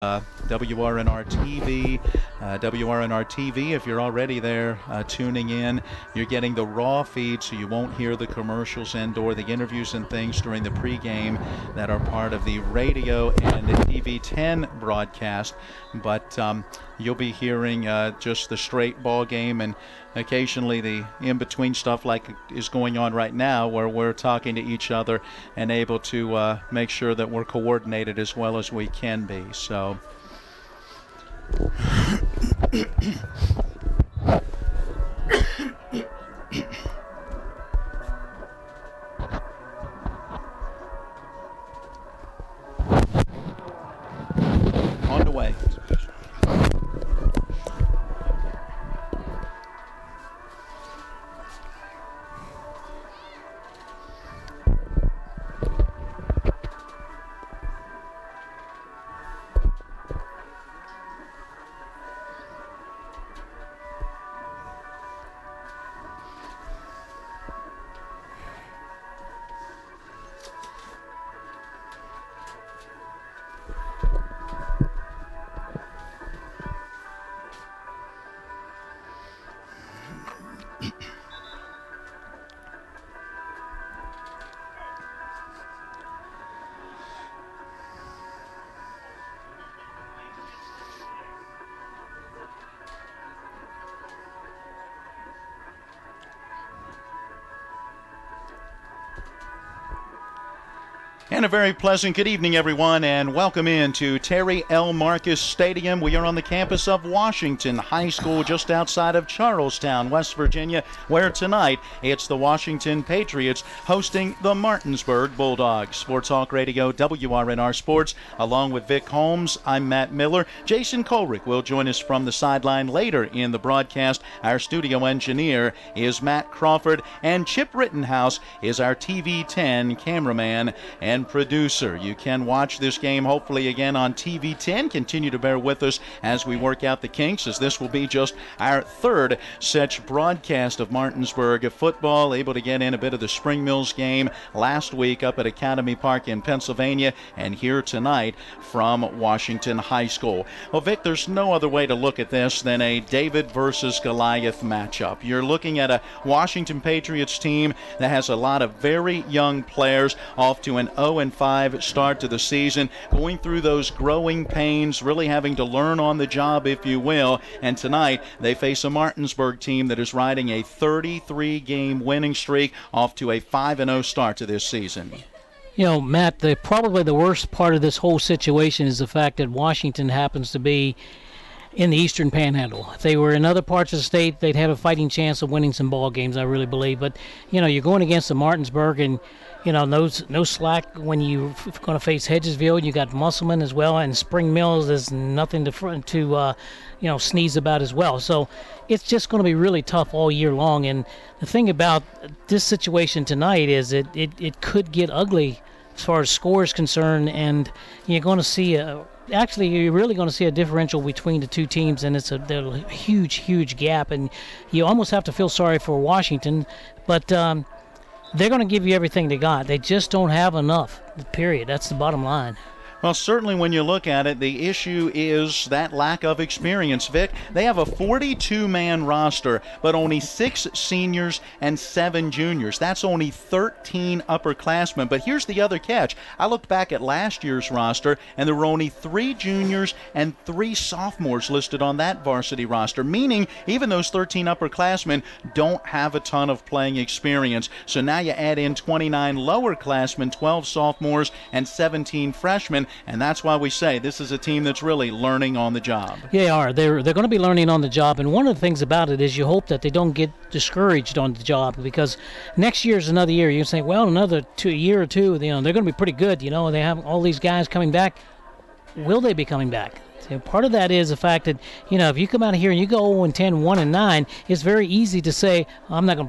WRNR TV, WRNR TV. If you're already there tuning in, you're getting the raw feed, so you won't hear the commercials and/or the interviews and things during the pregame that are part of the radio and the TV 10 broadcast. But you'll be hearing just the straight ball game and occasionally the in-between stuff like is going on right now, where we're talking to each other and able to make sure that we're coordinated as well as we can be. So on the way. And a very pleasant good evening, everyone, and welcome in to Terry L. Marcus Stadium. We are on the campus of Washington High School, just outside of Charlestown, West Virginia, where tonight it's the Washington Patriots hosting the Martinsburg Bulldogs. Sports Talk Radio, WRNR Sports, along with Vic Holmes. I'm Matt Miller. Jason Colrick will join us from the sideline later in the broadcast. Our studio engineer is Matt Crawford, and Chip Rittenhouse is our TV 10 cameraman and producer. You can watch this game hopefully again on TV 10. Continue to bear with us as we work out the kinks, as this will be just our third such broadcast of Martinsburg football. Able to get in a bit of the Spring Mills game last week up at Academy Park in Pennsylvania, and here tonight from Washington High School. Well, Vic, there's no other way to look at this than a David versus Goliath matchup. You're looking at a Washington Patriots team that has a lot of very young players, off to an 0-5 start to the season, going through those growing pains, really having to learn on the job, if you will. And tonight they face a Martinsburg team that is riding a 33-game winning streak, off to a 5-0 start to this season. You know, Matt, probably the worst part of this whole situation is the fact that Washington happens to be in the Eastern Panhandle. If they were in other parts of the state, they'd have a fighting chance of winning some ball games, I really believe. But, you know, you're going against the Martinsburg, and, you know, no slack when you're going to face Hedgesville. You got Musselman as well, and Spring Mills is nothing to sneeze about as well. So it's just going to be really tough all year long. And the thing about this situation tonight is it could get ugly as far as score is concerned, and you're going to see you're really going to see a differential between the two teams, and it's a huge gap, and you almost have to feel sorry for Washington, but they're going to give you everything they got. They just don't have enough, period. That's the bottom line. Well, certainly when you look at it, the issue is that lack of experience, Vic. They have a 42-man roster, but only 6 seniors and 7 juniors. That's only 13 upperclassmen. But here's the other catch. I looked back at last year's roster, and there were only 3 juniors and 3 sophomores listed on that varsity roster, meaning even those 13 upperclassmen don't have a ton of playing experience. So now you add in 29 lowerclassmen, 12 sophomores, and 17 freshmen. And that's why we say this is a team that's really learning on the job. Yeah, they are. They're going to be learning on the job. And one of the things about it is you hope that they don't get discouraged on the job, because next year is another year. You can say, well, another year or two, they're going to be pretty good. You know, they have all these guys coming back. Will they be coming back? So part of that is the fact that, if you come out of here and you go 0-10, 1-9, it's very easy to say, I'm not going to